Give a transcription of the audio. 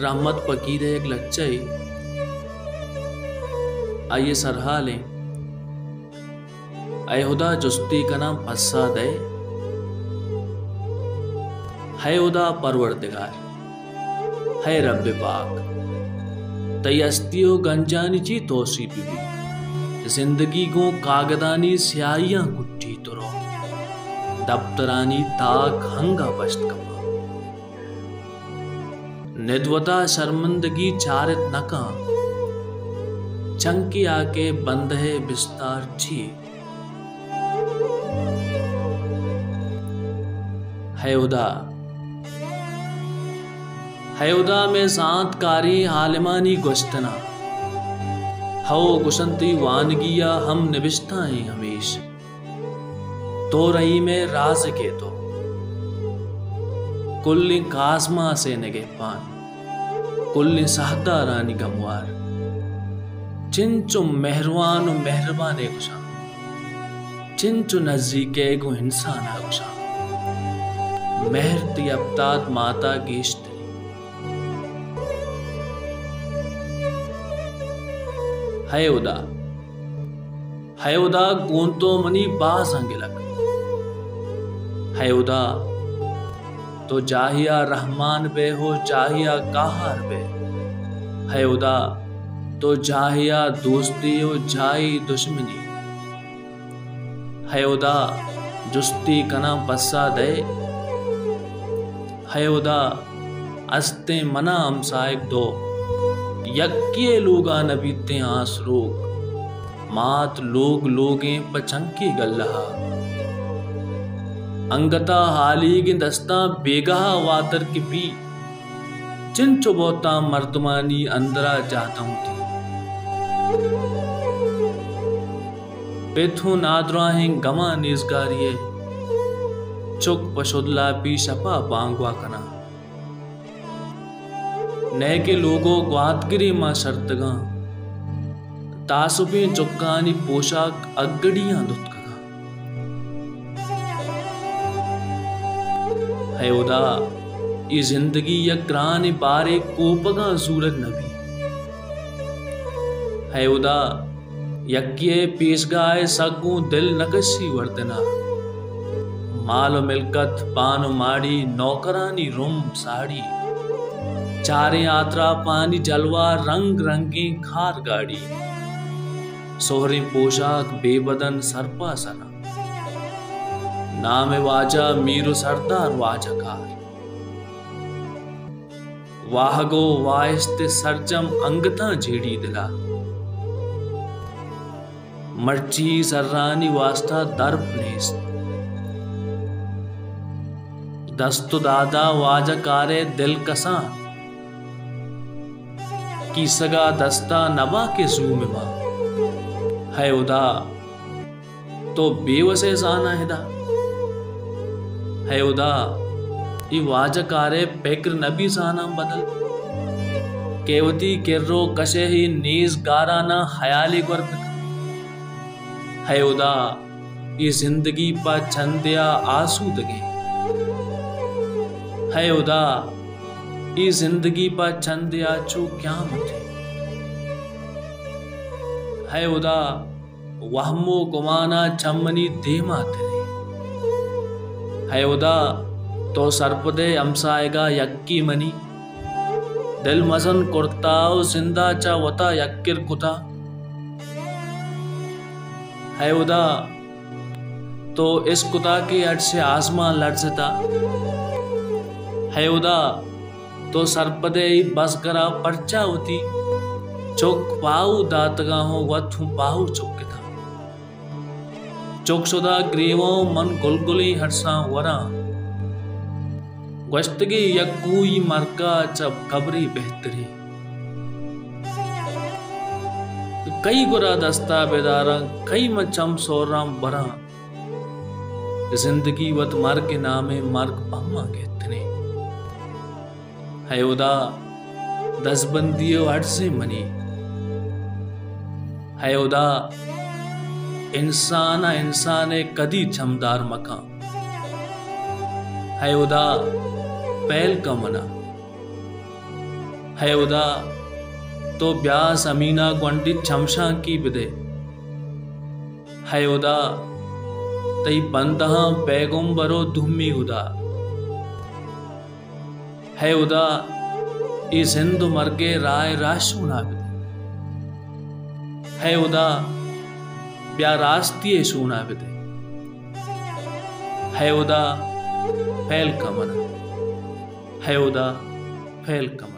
रहमत फकीर एक लच्चे आइए सरहा लें खुदा जुस्ती का नाम फस्सा दे है उदा परवरदिगार है रब पाक तयस्तियो गंजानी ची तोसी भी जिंदगी को कागदानी स्याहियां कुट्टी तुरो दफ्तरानी ताक हंगा बश्त कमा निद्वता शर्मिंदगी चारित नका चंकी आके बंद है बिस्तार छी है उदा में सांत कारी हालिमानी गुश्तना हो गुसंती वानगिया हम निबिश्ता हैं हमेश तो रही में राज के तो कुल्ली कासमा से निगहबान कुल्ली सहता रानी गमवार चिंचु मेहरवान मेहरबाने गुशा चिंचु नजदीके गु इंसान गुशा मेहरती अब्ताद माता गेश्त है उदा गोंतो मनी बास अंगिलक है उदा तो जाहिया रहमान बे हो चाहिया काहार बे है उदा तो जाहिया दोस्ती हो जाई दुश्मनी है उदा जुस्ती कना बस्सा दे है उदा अस्ते मना हमसायक दो यक्के लोगा नबीते आस रोग मात लोग लोगे पचंकी गल्लहा अंगता हाली की दस्ता बेगहा वातर की पी चिंचो बोता मर्दमानी अंदरा जाता हूं थी पेथू नादराहें गमा निजगारिये चुक पशुदला पी शपा बांगवा कना नए के लोगों ग्वादगिरी मां शर्तगा तासुबी चुक्कानी पोशाक अगड़ियां दुत्कगा है उदा ये जिंदगी यक्रान बारे कोपगा सूरज नबी है उदा यक्ये पेशगाए सकूं दिल नकशी वर्तना माल मिलकत पान माड़ी नौकरानी रुम साड़ी चारे यात्रा पानी जलवा रंग रंगी खार गाड़ी सोहरी पोशाक बेबदन सरपा सना नाम वाजा मीरु सरदार वाजकार वाहगो वाहिस्ते सरजम अंगता झेड़ी दिला मर्ची सर्रानी वास्ता दर्प नेस्त दस्तु दादा वाजकारे दिल कसा की सगा दस्ता नबा के जू में मां है उदा तो बेवसे साना हिदा है उदा ई वाजकारे पेकर नबी साना बदल केवती किर्रो कशे ही नीज गाराना हयाली गर्द है उदा ई जिंदगी पा छंदिया आसूदगी है उदा ई जिंदगी पा छंदिया चू क्या मुझे है उदा वहमो गुमाना चमनी देमा तेरे है उदा तो सरपदे अमसाएगा यक्की मनी दिल मसन कुर्ताओ जिंदा चा वता यक्किर कुता है उदा तो इस कुता के अट से आसमान लड़सता है उदा तो सरपदे बस करा पर्चा होती चौक पाऊ दातगा हो वथु पाऊ चुक था चौक सुदा ग्रीवो मन गुलगुली हरसा वरा गश्तगी यक्कूई मरका चब खबरी बेहतरी कई गुरा दस्ता बेदारा कई मचम सोराम बरा जिंदगी वत मर के नामे मर्ग पम्मा कहतने है उदा दसबंदियों हट से मनी है उदा इंसाना इंसाने कदी चमदार मका है उदा पहल का मना है उदा तो ब्यास अमीना ग्वंडी छमशा की बिदे है उदा तई बंदहा पैगुंबरो धुम्मी उदा है उदा इस हिंदू मरगे राय राशु ना बिदे है उदा ब्या रास्तिये सूना बिदे है उदा फैल कमना है उदा फैल कमना।